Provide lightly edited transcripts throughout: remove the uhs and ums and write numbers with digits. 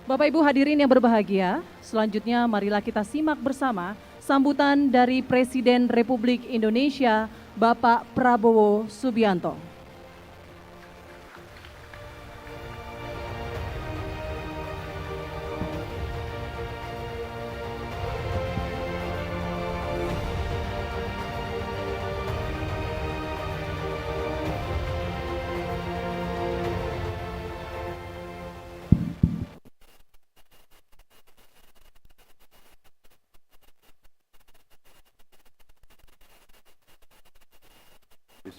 Bapak Ibu hadirin yang berbahagia, selanjutnya marilah kita simak bersama sambutan dari Presiden Republik Indonesia, Bapak Prabowo Subianto.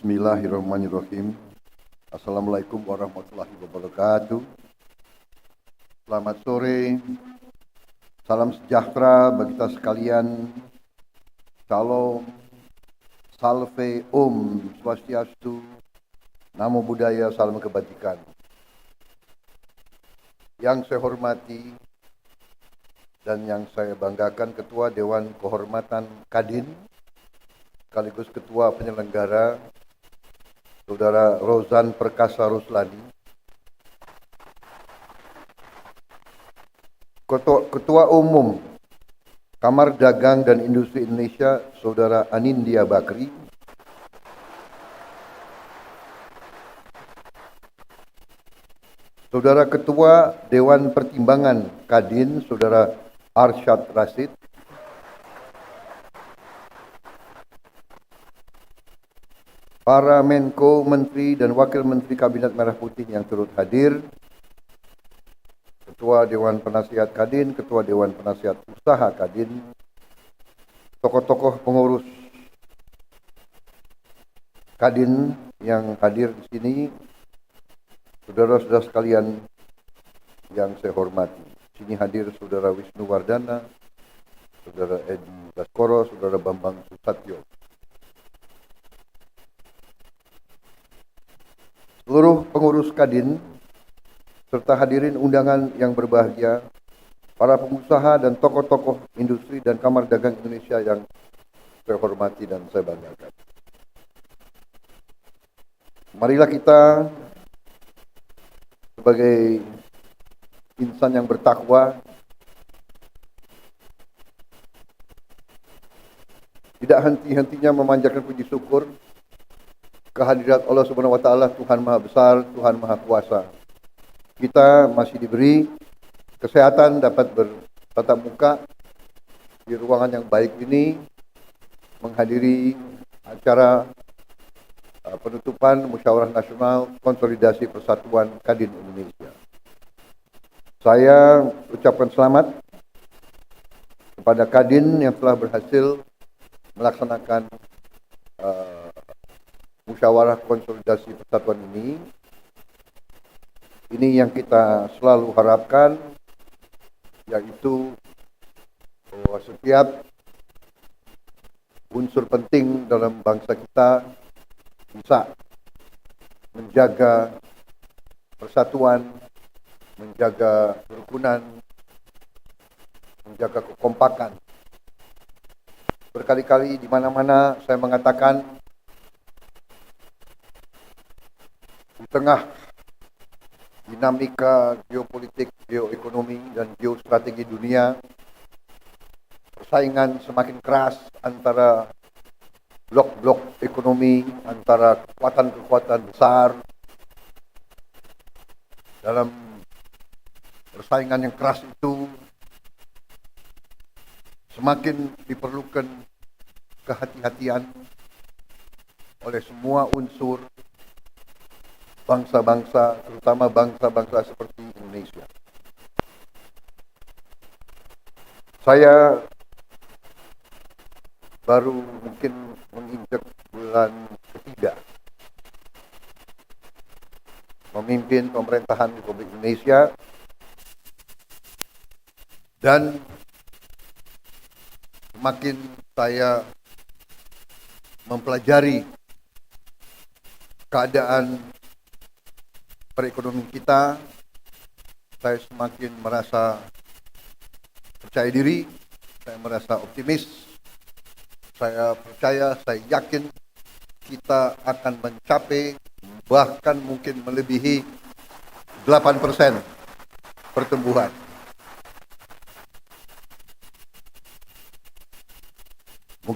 Bismillahirrahmanirrahim. Assalamualaikum warahmatullahi wabarakatuh. Selamat sore, salam sejahtera bagi kita sekalian. Shalom, salve, om, swastiastu, namo buddhaya, salam kebajikan. Yang saya hormati dan yang saya banggakan Ketua Dewan Kehormatan Kadin, sekaligus Ketua Penyelenggara, Saudara Rozan Perkasa Ruslani, Ketua Umum Kamar Dagang dan Industri Indonesia, Saudara Anindya Bakri, Saudara Ketua Dewan Pertimbangan Kadin, Saudara Arsyad Rashid, para Menko, Menteri, dan Wakil Menteri Kabinet Merah Putih yang turut hadir, Ketua Dewan Penasihat Kadin, Ketua Dewan Penasihat Usaha Kadin, tokoh-tokoh pengurus Kadin yang hadir di sini, saudara-saudara sekalian yang saya hormati. Di sini hadir Saudara Wisnu Wardana, Saudara Edi Baskoro, Saudara Bambang Susatyo. Seluruh pengurus Kadin, serta hadirin undangan yang berbahagia, para pengusaha dan tokoh-tokoh industri dan Kamar Dagang Indonesia yang saya hormati dan saya banggakan. Marilah kita sebagai insan yang bertakwa tidak henti-hentinya memanjatkan puji syukur kehadirat Allah Subhanahu wa taala, Tuhan Maha Besar, Tuhan Maha Kuasa. Kita masih diberi kesehatan dapat bertatap muka di ruangan yang baik ini menghadiri acara penutupan Musyawarah Nasional Konsolidasi Persatuan Kadin Indonesia. Saya ucapkan selamat kepada Kadin yang telah berhasil melaksanakan Musyawarah Konsolidasi Persatuan ini. Ini yang kita selalu harapkan, yaitu bahwa setiap unsur penting dalam bangsa kita bisa menjaga persatuan, menjaga kerukunan, menjaga kekompakan. Berkali-kali di mana-mana saya mengatakan, di tengah dinamika geopolitik, geoekonomi, dan geostrategi dunia, persaingan semakin keras antara blok-blok ekonomi, antara kekuatan-kekuatan besar. Dalam persaingan yang keras itu, semakin diperlukan kehati-hatian oleh semua unsur bangsa-bangsa, terutama bangsa-bangsa seperti Indonesia. Saya baru mungkin menginjak bulan ketiga memimpin pemerintahan Republik Indonesia, dan semakin saya mempelajari keadaan perekonomian kita, saya semakin merasa percaya diri, saya merasa optimis, saya percaya, saya yakin kita akan mencapai, bahkan mungkin melebihi 8% pertumbuhan.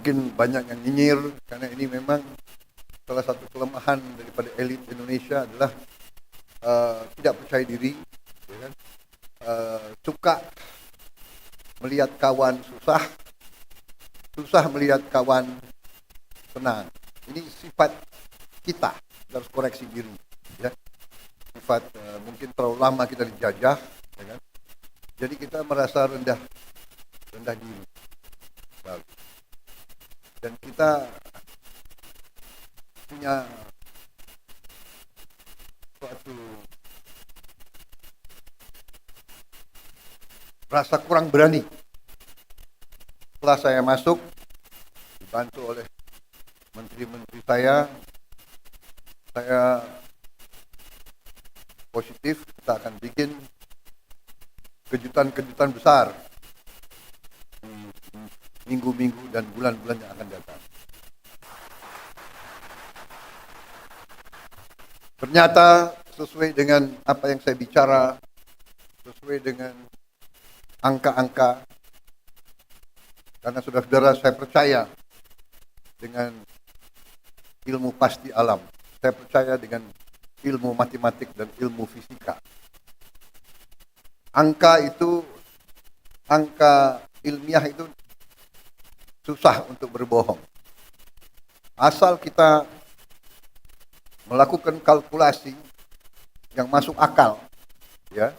Mungkin banyak yang nyinyir karena ini memang salah satu kelemahan daripada elit Indonesia adalah tidak percaya diri, ya kan? Suka melihat kawan susah, susah melihat kawan senang. Ini sifat kita, kita harus koreksi diri, ya. Sifat mungkin terlalu lama kita dijajah, ya kan? Jadi kita merasa rendah diri. Dan kita punya suatu rasa kurang berani. Setelah saya masuk, dibantu oleh menteri-menteri saya positif, kita akan bikin kejutan-kejutan besar minggu-minggu dan bulan-bulan yang akan datang. Ternyata sesuai dengan apa yang saya bicara, sesuai dengan angka-angka, karena saudara-saudara saya percaya dengan ilmu pasti alam, saya percaya dengan ilmu matematik dan ilmu fisika. Angka ilmiah itu susah untuk berbohong. Asal kita melakukan kalkulasi yang masuk akal, ya.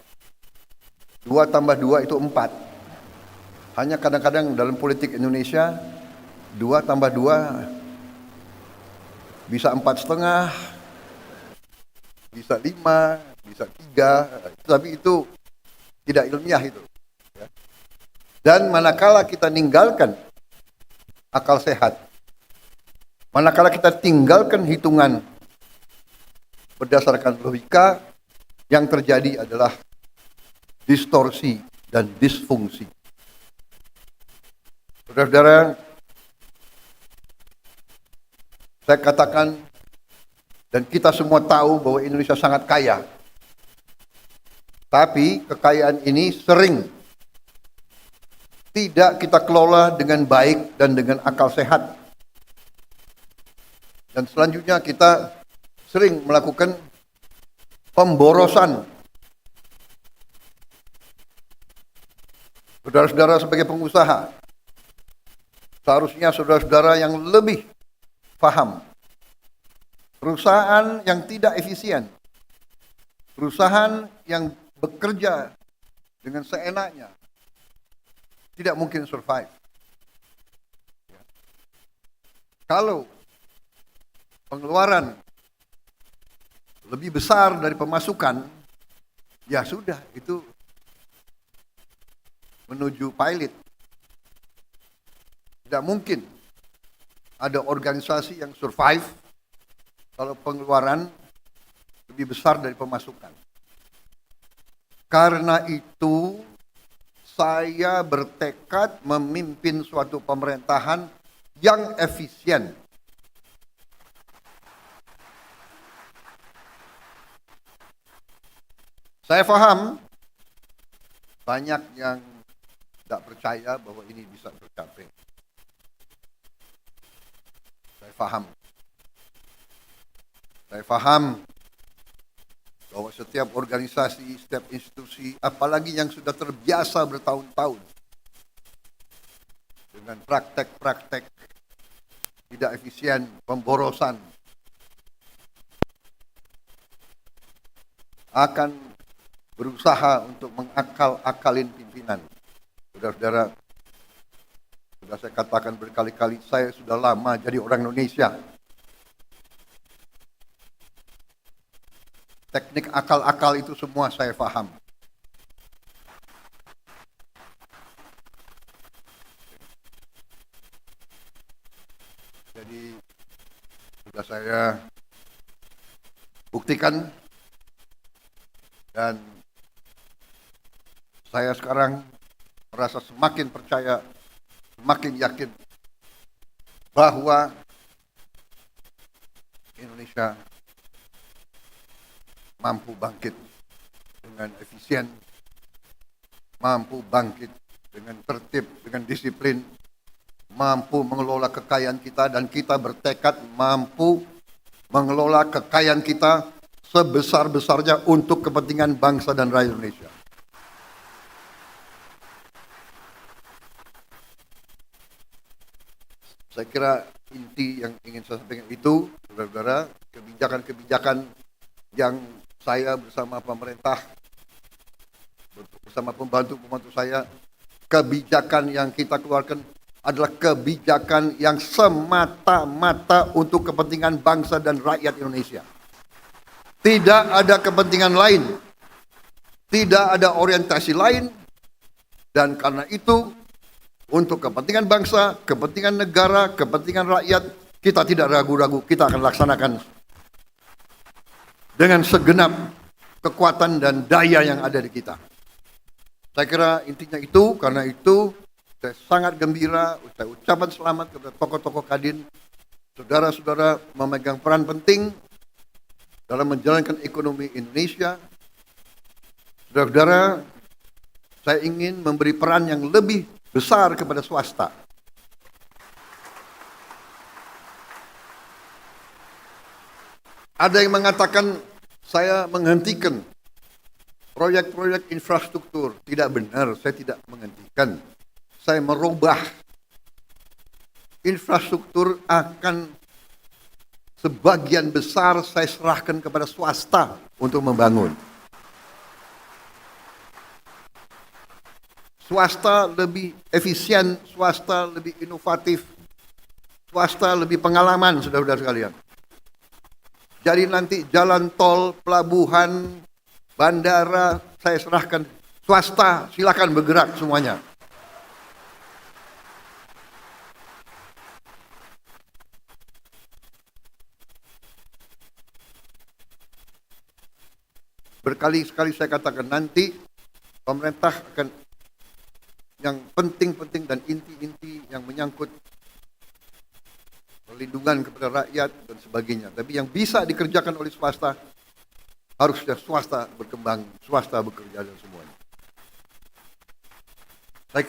2 tambah 2 itu 4. Hanya kadang-kadang dalam politik Indonesia 2 tambah 2 bisa 4,5, bisa 5, bisa 3, tapi itu tidak ilmiah itu, ya. Dan manakala kita ninggalkan akal sehat, manakala kita tinggalkan hitungan berdasarkan logika, yang terjadi adalah distorsi dan disfungsi. Saudara-saudara, saya katakan dan kita semua tahu bahwa Indonesia sangat kaya. Tapi kekayaan ini sering tidak kita kelola dengan baik dan dengan akal sehat. Dan selanjutnya kita sering melakukan pemborosan. Saudara-saudara sebagai pengusaha, seharusnya saudara-saudara yang lebih paham. Perusahaan yang tidak efisien, perusahaan yang bekerja dengan seenaknya, tidak mungkin survive. Kalau pengeluaran lebih besar dari pemasukan, ya sudah, itu menuju pilot. Tidak mungkin ada organisasi yang survive kalau pengeluaran lebih besar dari pemasukan. Karena itu, saya bertekad memimpin suatu pemerintahan yang efisien. Saya paham banyak yang tidak percaya bahwa ini bisa tercapai. Saya paham bahwa setiap organisasi, setiap institusi, apalagi yang sudah terbiasa bertahun-tahun dengan praktek-praktek tidak efisien, pemborosan, akan berusaha untuk mengakal-akalin pimpinan. Saudara-saudara, sudah saya katakan berkali-kali, saya sudah lama jadi orang Indonesia. Teknik akal-akal itu semua saya paham. Jadi sudah saya buktikan, dan saya sekarang merasa semakin percaya, semakin yakin bahwa Indonesia mampu bangkit dengan efisien, mampu bangkit dengan tertib, dengan disiplin, mampu mengelola kekayaan kita, dan kita bertekad mampu mengelola kekayaan kita sebesar-besarnya untuk kepentingan bangsa dan rakyat Indonesia. Saya kira inti yang ingin saya sampaikan itu, saudara-saudara, kebijakan-kebijakan yang saya bersama pemerintah, bersama pembantu-pembantu saya, kebijakan yang kita keluarkan adalah kebijakan yang semata-mata untuk kepentingan bangsa dan rakyat Indonesia. Tidak ada kepentingan lain, tidak ada orientasi lain, dan karena itu untuk kepentingan bangsa, kepentingan negara, kepentingan rakyat, kita tidak ragu-ragu, kita akan laksanakan dengan segenap kekuatan dan daya yang ada di kita. Saya kira intinya itu, karena itu saya sangat gembira, saya ucapkan selamat kepada tokoh-tokoh Kadin, saudara-saudara memegang peran penting dalam menjalankan ekonomi Indonesia. Saudara-saudara, saya ingin memberi peran yang lebih besar kepada swasta. Ada yang mengatakan saya menghentikan proyek-proyek infrastruktur. Tidak benar, saya tidak menghentikan. Saya merubah. Infrastruktur akan sebagian besar saya serahkan kepada swasta untuk membangun. Swasta lebih efisien, swasta lebih inovatif, swasta lebih pengalaman, saudara-saudara sekalian. Jadi nanti jalan tol, pelabuhan, bandara, saya serahkan swasta, silakan bergerak semuanya. Berkali-kali saya katakan nanti pemerintah akan yang penting-penting dan inti-inti yang menyangkut perlindungan kepada rakyat dan sebagainya. Tapi yang bisa dikerjakan oleh swasta, harusnya swasta berkembang, swasta bekerja dan semuanya. Saya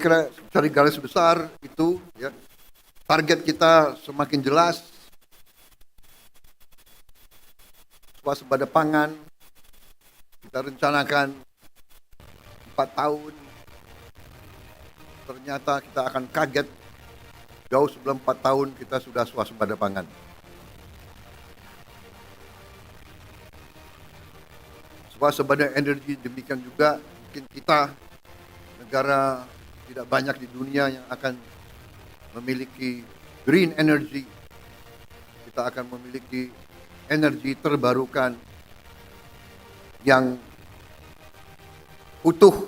kira cari garis besar itu, ya, target kita semakin jelas, swasembada pangan, kita rencanakan 4 tahun, ternyata kita akan kaget jauh sebelum 4 tahun kita sudah swasembada pangan. Swasembada energi demikian juga, mungkin kita negara tidak banyak di dunia yang akan memiliki green energy. Kita akan memiliki energi terbarukan yang utuh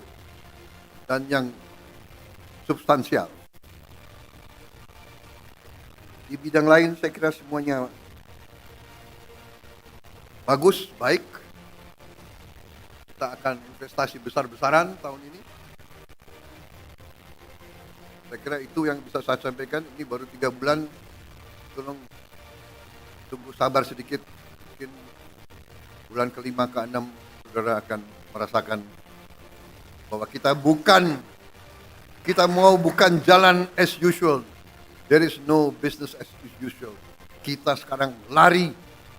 dan yang substansial. Di bidang lain saya kira semuanya bagus, baik. Kita akan investasi besar-besaran tahun ini. Saya kira itu yang bisa saya sampaikan. Ini baru 3 bulan, tolong tunggu sabar sedikit. Mungkin bulan ke-5, ke-6 saudara akan merasakan bahwa kita mau bukan jalan as usual. There is no business as usual. Kita sekarang lari,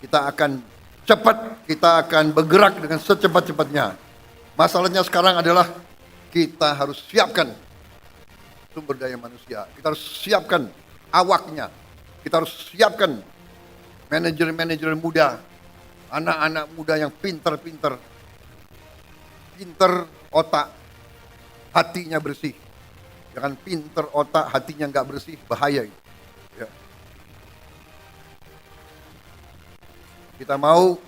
kita akan cepat, kita akan bergerak dengan secepat-cepatnya. Masalahnya sekarang adalah kita harus siapkan sumber daya manusia. Kita harus siapkan awaknya. Kita harus siapkan manajer-manajer muda, anak-anak muda yang pinter otak, hatinya bersih. Jangan pinter otak, hatinya nggak bersih, bahaya itu. Ya. Kita mau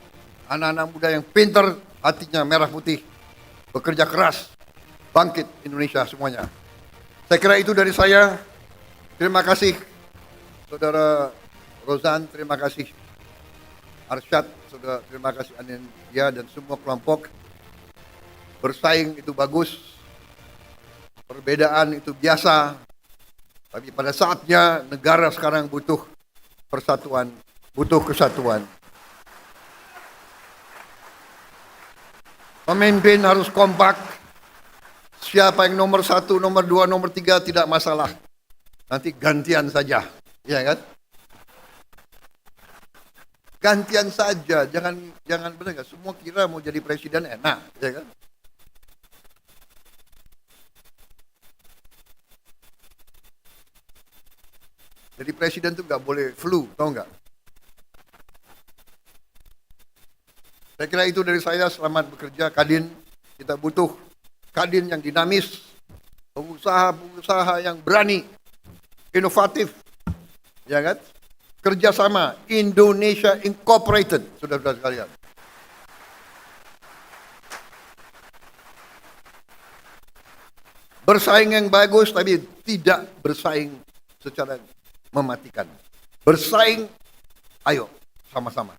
anak-anak muda yang pinter, hatinya merah putih, bekerja keras, bangkit Indonesia semuanya. Saya kira itu dari saya. Terima kasih Saudara Rozan, terima kasih Arsyad, Saudara, terima kasih Anindya dan semua kelompok. Bersaing itu bagus, perbedaan itu biasa, tapi pada saatnya negara sekarang butuh persatuan, butuh kesatuan. Pemimpin harus kompak, Siapa yang nomor 1, nomor 2, nomor 3 tidak masalah. Nanti gantian saja, ya kan? Gantian saja, jangan benar nggak? Semua kira mau jadi presiden enak, ya kan? Jadi presiden tuh nggak boleh flu, tau nggak? Saya kira itu dari saya. Selamat bekerja, Kadin. Kita butuh Kadin yang dinamis, pengusaha-pengusaha yang berani, inovatif, ya kan? Kerjasama Indonesia Incorporated, saudara-saudara sekalian. Bersaing yang bagus, tapi tidak bersaing secara mematikan. Bersaing, ayo sama-sama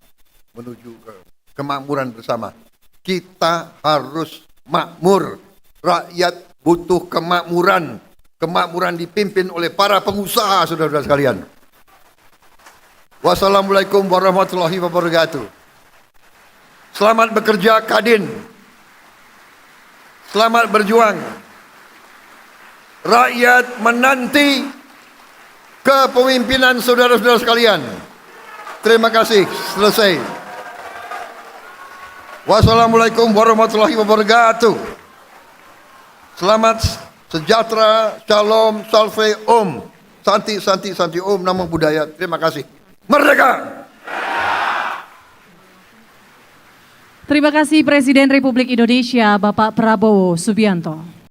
menuju ke kemakmuran bersama. Kita harus makmur. Rakyat butuh kemakmuran. Kemakmuran dipimpin oleh para pengusaha, saudara-saudara sekalian. Wassalamualaikum warahmatullahi wabarakatuh. Selamat bekerja, Kadin. Selamat berjuang. Rakyat menanti kepemimpinan saudara-saudara sekalian. Terima kasih. Selesai. Wassalamualaikum warahmatullahi wabarakatuh. Selamat sejahtera, shalom, salve, om. Santi, santi, santi, om, namo buddhaya. Terima kasih. Merdeka! Terima kasih Presiden Republik Indonesia Bapak Prabowo Subianto.